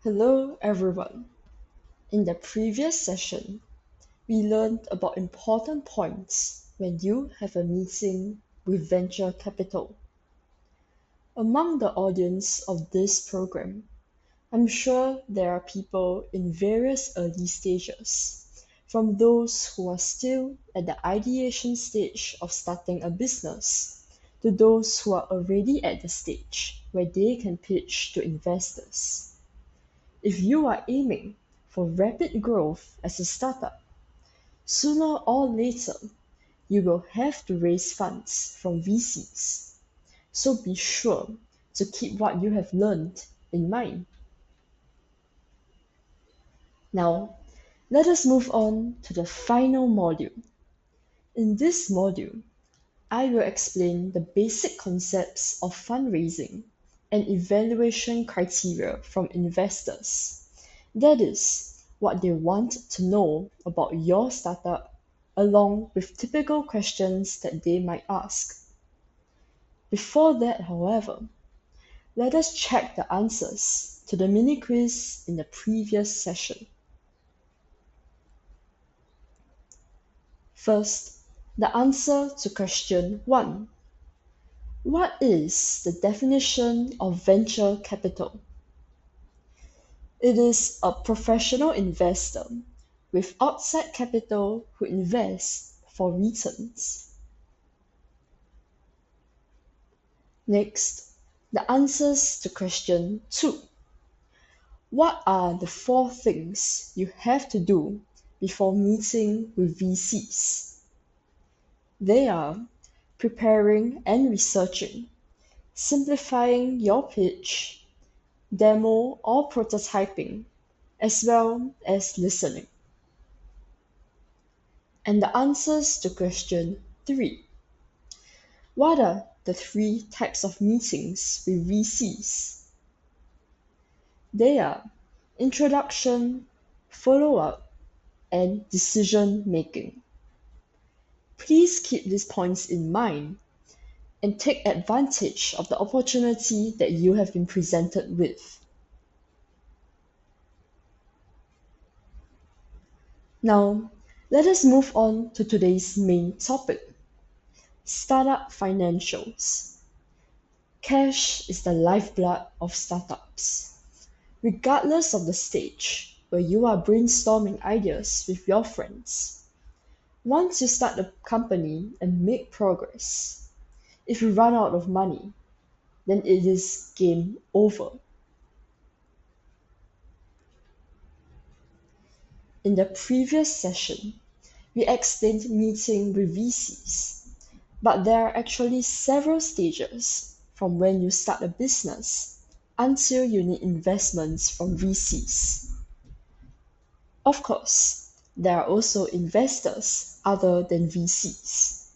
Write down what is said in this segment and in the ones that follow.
Hello everyone. In the previous session, we learned about important points when you have a meeting with venture capital. Among the audience of this program, I'm sure there are people in various early stages, from those who are still at the ideation stage of starting a business to those who are already at the stage where they can pitch to investors. If you are aiming for rapid growth as a startup, sooner or later you will have to raise funds from VCs. So be sure to keep what you have learned in mind. Now, let us move on to the final module. In this module, I will explain the basic concepts of fundraising and evaluation criteria from investors. That is, what they want to know about your startup, along with typical questions that they might ask. Before that, however, let us check the answers to the mini quiz in the previous session. First, the answer to question 1. What is the definition of venture capital? It is a professional investor with outside capital who invests for returns. Next, the answers to question 2. What are the 4 things you have to do before meeting with VCs? They are preparing and researching, simplifying your pitch, demo or prototyping, as well as listening. And the answers to question 3. What are the 3 types of meetings with VCs? They are introduction, follow-up, and decision making. Please keep these points in mind and take advantage of the opportunity that you have been presented with. Now, let us move on to today's main topic, startup financials. Cash is the lifeblood of startups. Regardless of the stage where you are brainstorming ideas with your friends, once you start a company and make progress, if you run out of money, then it is game over. In the previous session, we explained meeting with VCs, but there are actually several stages from when you start a business until you need investments from VCs. Of course, there are also investors other than VCs.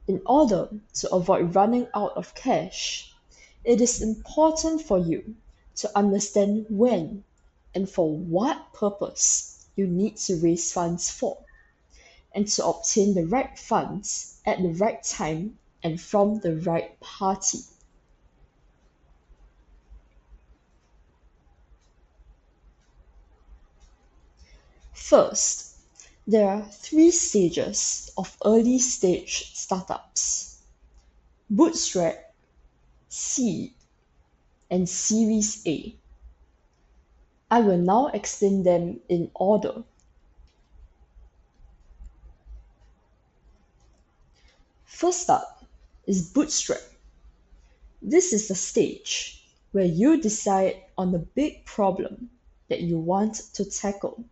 In order to avoid running out of cash, it is important for you to understand when and for what purpose you need to raise funds for, and to obtain the right funds at the right time and from the right party. First, there are 3 stages of early stage startups: bootstrap, seed, and Series A. I will now explain them in order. First up is bootstrap. This is the stage where you decide on the big problem that you want to tackle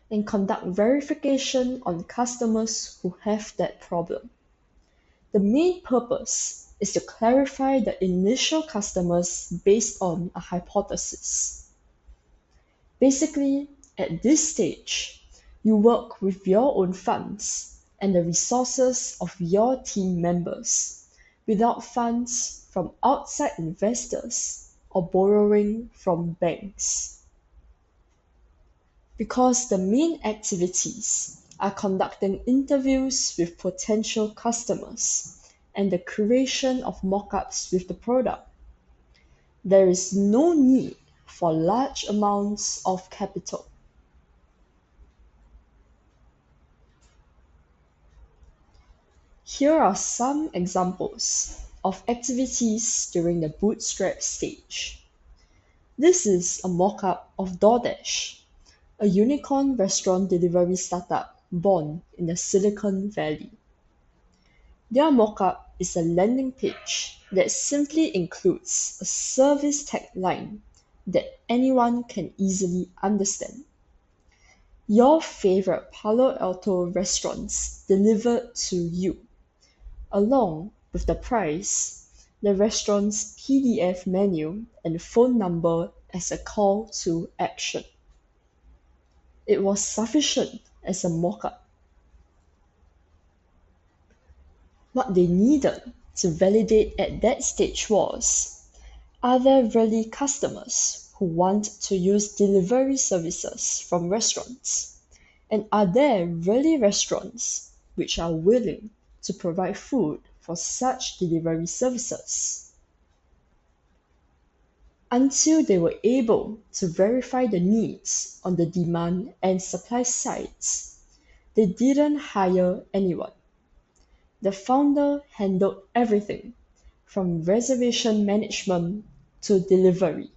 and conduct verification on customers who have that problem. The main purpose is to clarify the initial customers based on a hypothesis. Basically, at this stage, you work with your own funds and the resources of your team members, without funds from outside investors or borrowing from banks. Because the main activities are conducting interviews with potential customers and the creation of mock-ups with the product, there is no need for large amounts of capital. Here are some examples of activities during the bootstrap stage. This is a mock-up of DoorDash, a unicorn restaurant delivery startup born in the Silicon Valley. Their mock-up is a landing page that simply includes a service tagline that anyone can easily understand. Your favorite Palo Alto restaurants delivered to you, along with the price, the restaurant's PDF menu, and phone number as a call to action. It was sufficient as a mock-up. What they needed to validate at that stage was, are there really customers who want to use delivery services from restaurants? And are there really restaurants which are willing to provide food for such delivery services? Until they were able to verify the needs on the demand and supply sides, they didn't hire anyone. The founder handled everything from reservation management to delivery.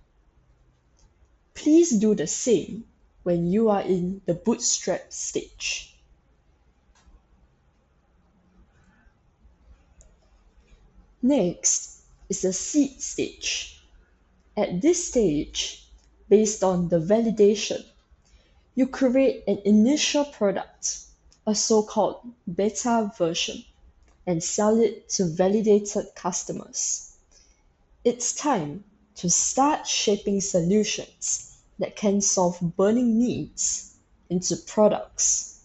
Please do the same when you are in the bootstrap stage. Next is the seed stage. At this stage, based on the validation, you create an initial product, a so-called beta version, and sell it to validated customers. It's time to start shaping solutions that can solve burning needs into products.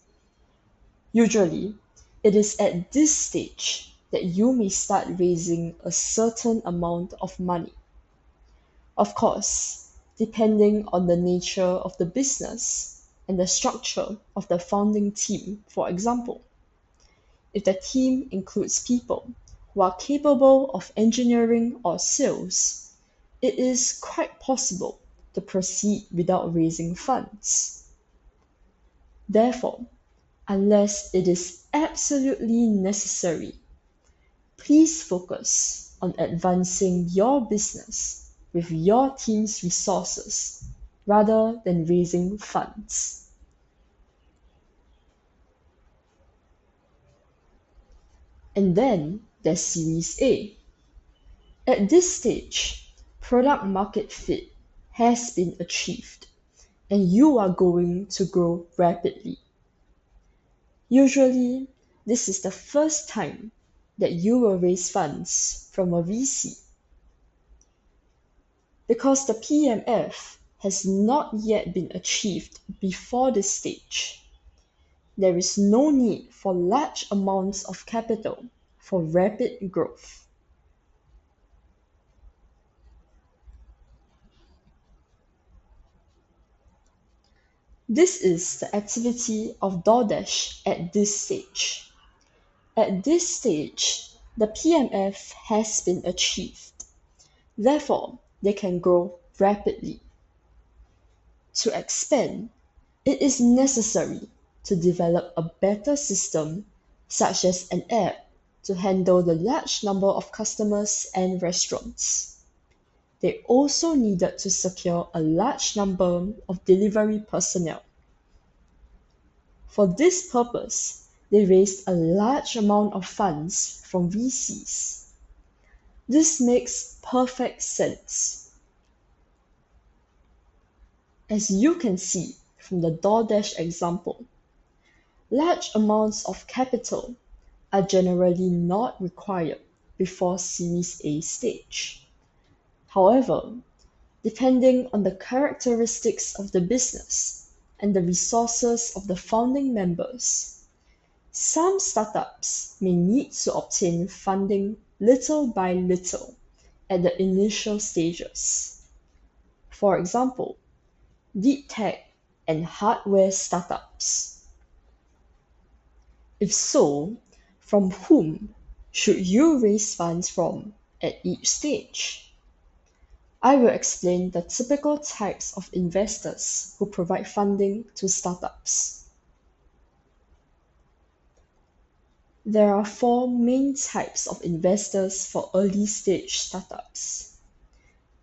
Usually, it is at this stage that you may start raising a certain amount of money. Of course, depending on the nature of the business and the structure of the founding team, for example. If the team includes people who are capable of engineering or sales, it is quite possible to proceed without raising funds. Therefore, unless it is absolutely necessary, please focus on advancing your business with your team's resources rather than raising funds. And then there's Series A. At this stage, product market fit has been achieved, and you are going to grow rapidly. Usually, this is the first time that you will raise funds from a VC. Because the PMF has not yet been achieved before this stage, there is no need for large amounts of capital for rapid growth. This is the activity of DoorDash at this stage. At this stage, the PMF has been achieved. Therefore, they can grow rapidly. To expand, it is necessary to develop a better system, such as an app, to handle the large number of customers and restaurants. They also needed to secure a large number of delivery personnel. For this purpose, they raised a large amount of funds from VCs. This makes perfect sense. As you can see from the DoorDash example, large amounts of capital are generally not required before Series A stage. However, depending on the characteristics of the business and the resources of the founding members, some startups may need to obtain funding little by little at the initial stages. For example, deep tech and hardware startups. If so, from whom should you raise funds from at each stage? I will explain the typical types of investors who provide funding to startups. There are four main types of investors for early-stage startups.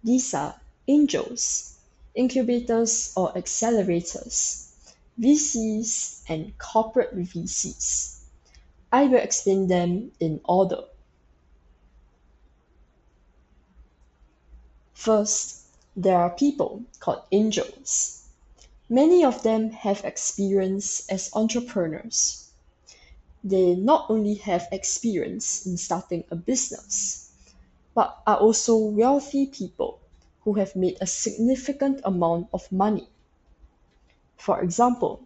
These are angels, incubators or accelerators, VCs, and corporate VCs. I will explain them in order. First, there are people called angels. Many of them have experience as entrepreneurs. They not only have experience in starting a business, but are also wealthy people who have made a significant amount of money. For example,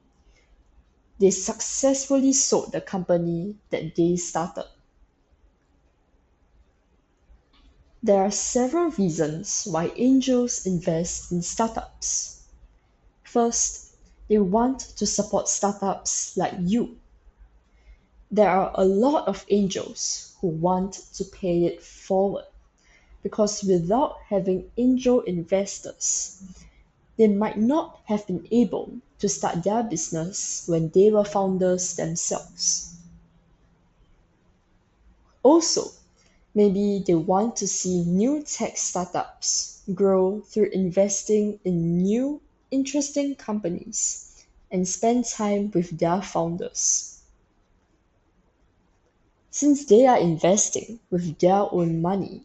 they successfully sold the company that they started. There are several reasons why angels invest in startups. First, they want to support startups like you. There are a lot of angels who want to pay it forward because without having angel investors, they might not have been able to start their business when they were founders themselves. Also, maybe they want to see new tech startups grow through investing in new, interesting companies and spend time with their founders. Since they are investing with their own money,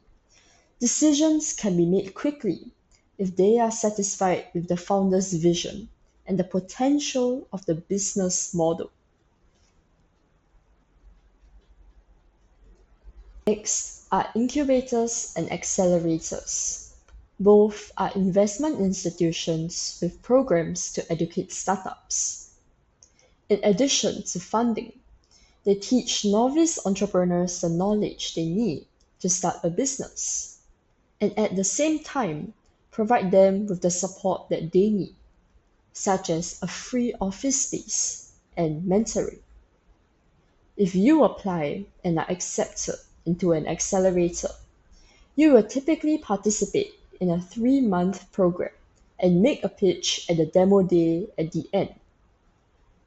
decisions can be made quickly if they are satisfied with the founder's vision and the potential of the business model. Next are incubators and accelerators. Both are investment institutions with programs to educate startups. In addition to funding, they teach novice entrepreneurs the knowledge they need to start a business, and at the same time, provide them with the support that they need, such as a free office space and mentoring. If you apply and are accepted into an accelerator, you will typically participate in a 3-month program and make a pitch at the demo day at the end.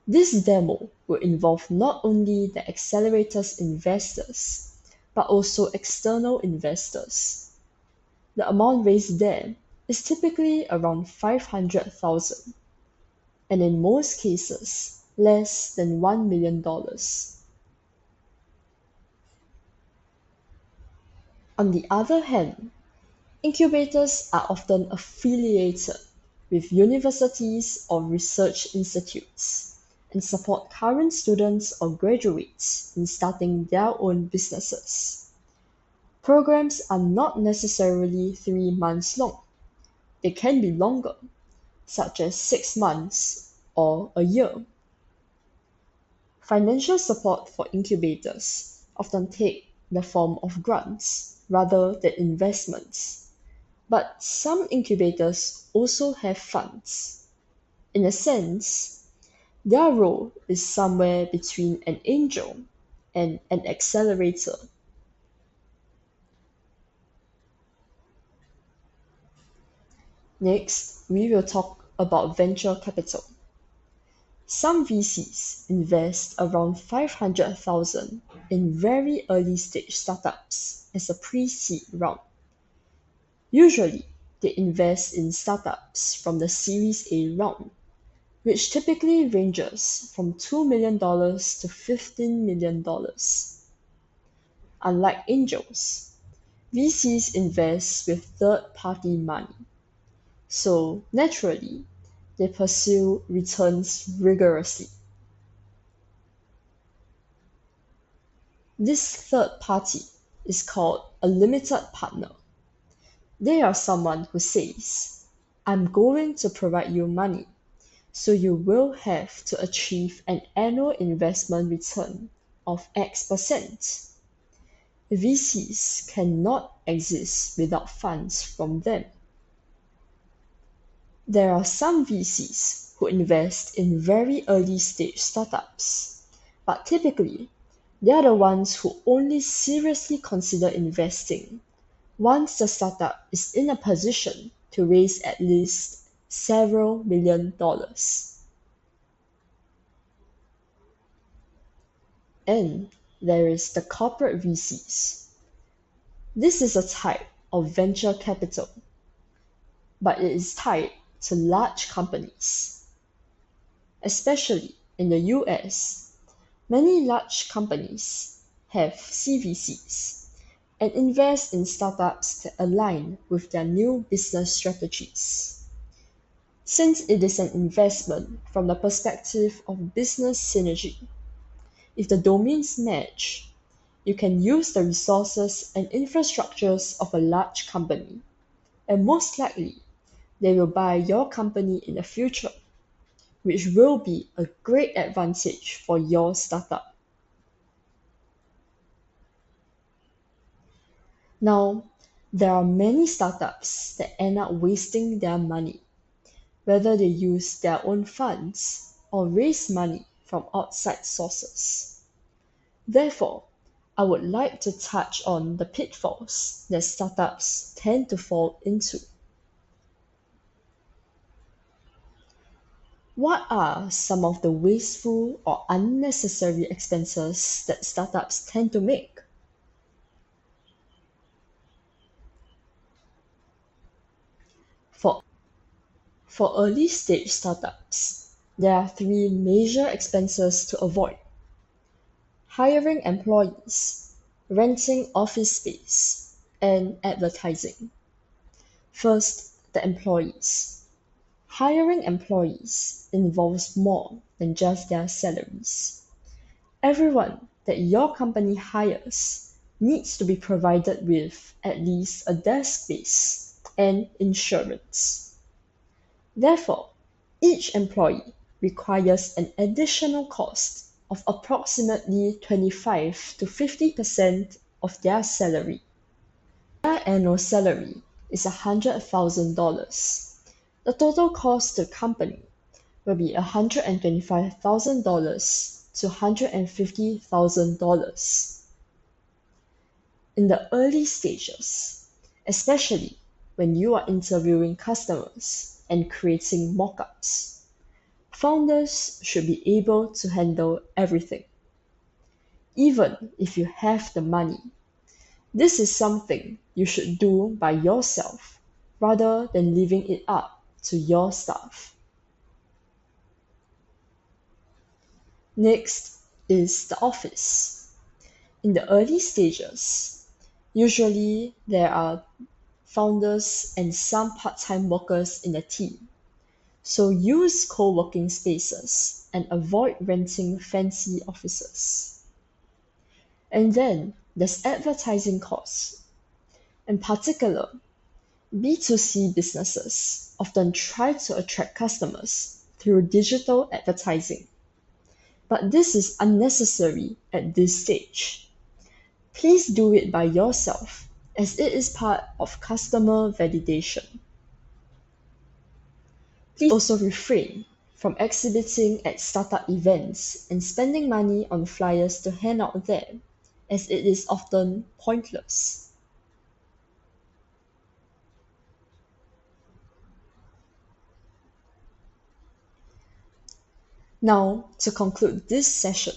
This demo will involve not only the accelerator's investors, but also external investors. The amount raised there is typically around $500,000, and in most cases, less than $1 million. On the other hand, incubators are often affiliated with universities or research institutes and support current students or graduates in starting their own businesses. Programs are not necessarily 3 months long. They can be longer, such as 6 months or a year. Financial support for incubators often take the form of grants rather than investments, but some incubators also have funds. In a sense, their role is somewhere between an angel and an accelerator. Next, we will talk about venture capital. Some VCs invest around $500,000 in very early stage startups as a pre-seed round. Usually, they invest in startups from the Series A round, which typically ranges from $2 million to $15 million. Unlike angels, VCs invest with third-party money, so naturally, they pursue returns rigorously. This third party is called a limited partner. They are someone who says, "I'm going to provide you money, so you will have to achieve an annual investment return of X%. VCs cannot exist without funds from them. There are some VCs who invest in very early stage startups, but typically they are the ones who only seriously consider investing once the startup is in a position to raise at least several $millions. And there is the corporate VCs. This is a type of venture capital, but it is tied to large companies. Especially in the US, many large companies have CVCs and invest in startups that align with their new business strategies. Since it is an investment from the perspective of business synergy, if the domains match, you can use the resources and infrastructures of a large company, and most likely, they will buy your company in the future, which will be a great advantage for your startup. Now, there are many startups that end up wasting their money, whether they use their own funds or raise money from outside sources. Therefore, I would like to touch on the pitfalls that startups tend to fall into. What are some of the wasteful or unnecessary expenses that startups tend to make? For early stage startups, there are three major expenses to avoid: hiring employees, renting office space, and advertising. First, the employees. Hiring employees involves more than just their salaries. Everyone that your company hires needs to be provided with at least a desk space and insurance. Therefore, each employee requires an additional cost of approximately 25 to 50% of their salary. Their annual salary is $100,000. The total cost to the company will be $125,000 to $150,000. In the early stages, especially when you are interviewing customers and creating mock-ups, founders should be able to handle everything. Even if you have the money, this is something you should do by yourself rather than leaving it up to your staff. Next is the office. In the early stages, usually there are founders and some part-time workers in the team. So use co-working spaces and avoid renting fancy offices. And then there's advertising costs. In particular, B2C businesses often try to attract customers through digital advertising. But this is unnecessary at this stage. Please do it by yourself, as it is part of customer validation. Please also refrain from exhibiting at startup events and spending money on flyers to hand out there, as it is often pointless. Now, to conclude this session,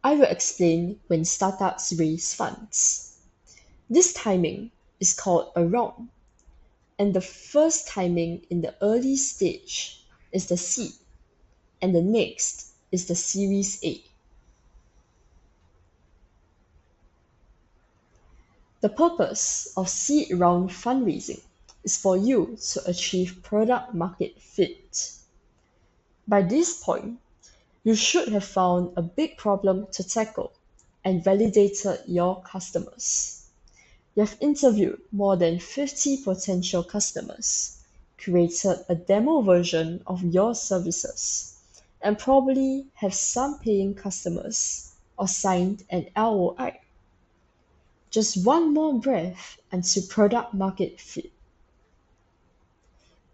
I will explain when startups raise funds. This timing is called a round, and the first timing in the early stage is the seed, and the next is the Series A. The purpose of seed round fundraising is for you to achieve product market fit. By this point, you should have found a big problem to tackle and validated your customers. You have interviewed more than 50 potential customers, created a demo version of your services, and probably have some paying customers or signed an LOI. Just one more breath until product market fit.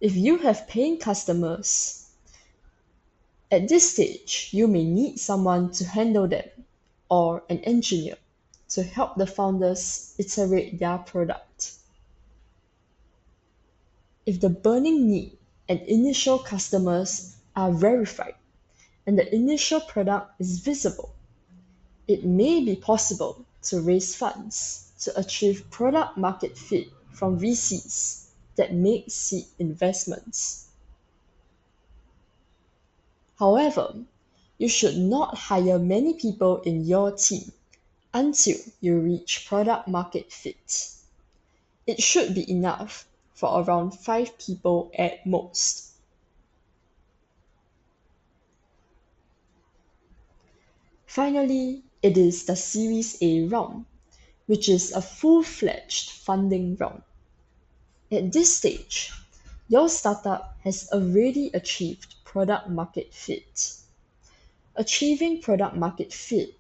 If you have paying customers, at this stage, you may need someone to handle them or an engineer to help the founders iterate their product. If the burning need and initial customers are verified and the initial product is visible, it may be possible to raise funds to achieve product market fit from VCs that make seed investments. However, you should not hire many people in your team until you reach product market fit. It should be enough for around 5 people at most. Finally, it is the Series A round, which is a full-fledged funding round. At this stage, your startup has already achieved product market fit. Achieving product market fit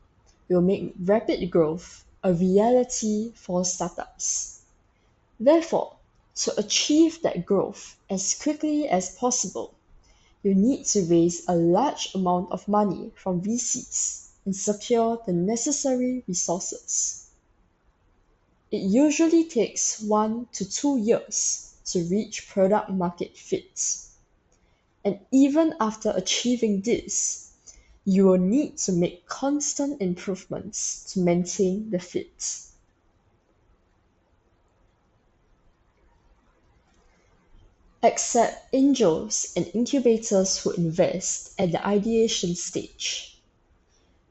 will make rapid growth a reality for startups. Therefore, to achieve that growth as quickly as possible, you need to raise a large amount of money from VCs and secure the necessary resources. It usually takes 1 to 2 years to reach product market fit. And even after achieving this, you will need to make constant improvements to maintain the fit. Accept angels and incubators who invest at the ideation stage.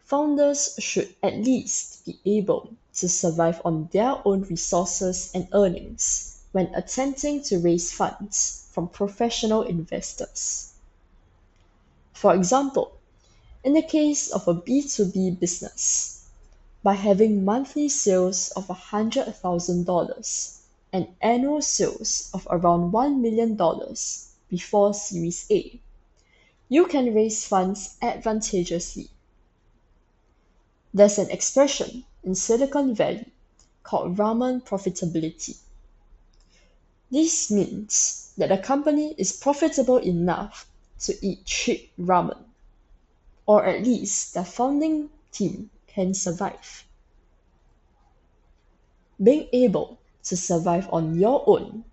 Founders should at least be able to survive on their own resources and earnings when attempting to raise funds from professional investors. For example, in the case of a B2B business, by having monthly sales of $100,000 and annual sales of around $1 million before Series A, you can raise funds advantageously. There's an expression in Silicon Valley called ramen profitability. This means that a company is profitable enough to eat cheap ramen, or at least the founding team can survive. Being able to survive on your own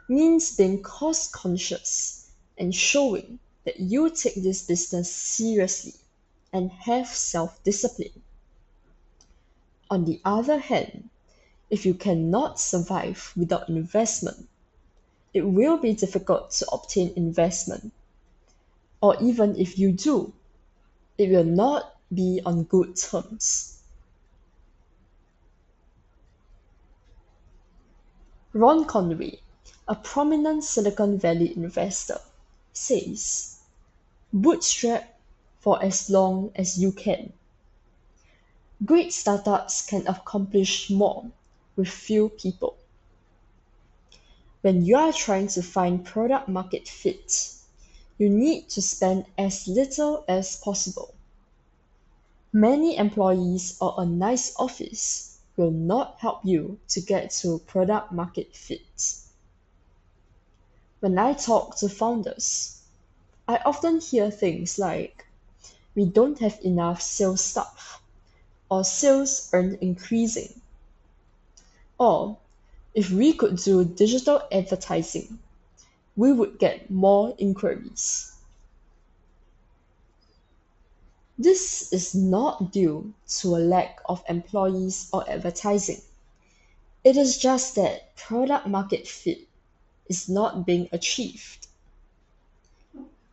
means being cost conscious and showing that you take this business seriously and have self-discipline. On the other hand, if you cannot survive without investment, it will be difficult to obtain investment. Or even if you do, it will not be on good terms. Ron Conway, a prominent Silicon Valley investor, says, "Bootstrap for as long as you can." Great startups can accomplish more with few people. When you are trying to find product market fit, you need to spend as little as possible. Many employees or a nice office will not help you to get to product market fit. When I talk to founders, I often hear things like, "We don't have enough sales staff," or "sales aren't increasing," or "if we could do digital advertising, we would get more inquiries." This is not due to a lack of employees or advertising. It is just that product market fit is not being achieved.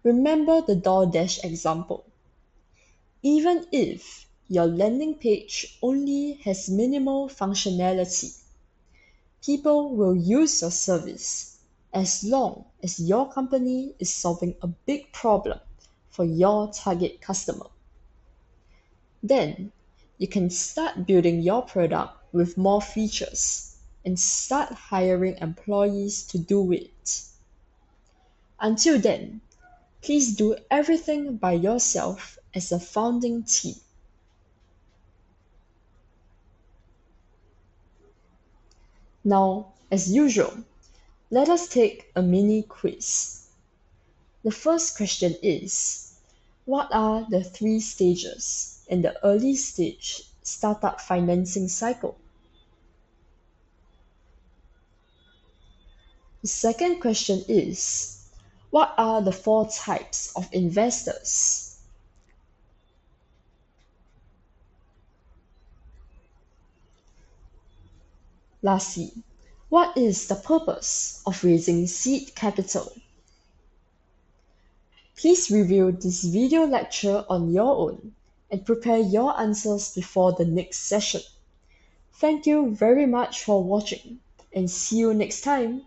Remember the DoorDash example. Even if your landing page only has minimal functionality, people will use your service as long as your company is solving a big problem for your target customer. Then you can start building your product with more features and start hiring employees to do it. Until then, please do everything by yourself as a founding team. Now, as usual, let us take a mini quiz. The first question is, what are the 3 stages in the early stage startup financing cycle? The second question is, what are the 4 types of investors? Lastly, what is the purpose of raising seed capital? Please review this video lecture on your own and prepare your answers before the next session. Thank you very much for watching and see you next time.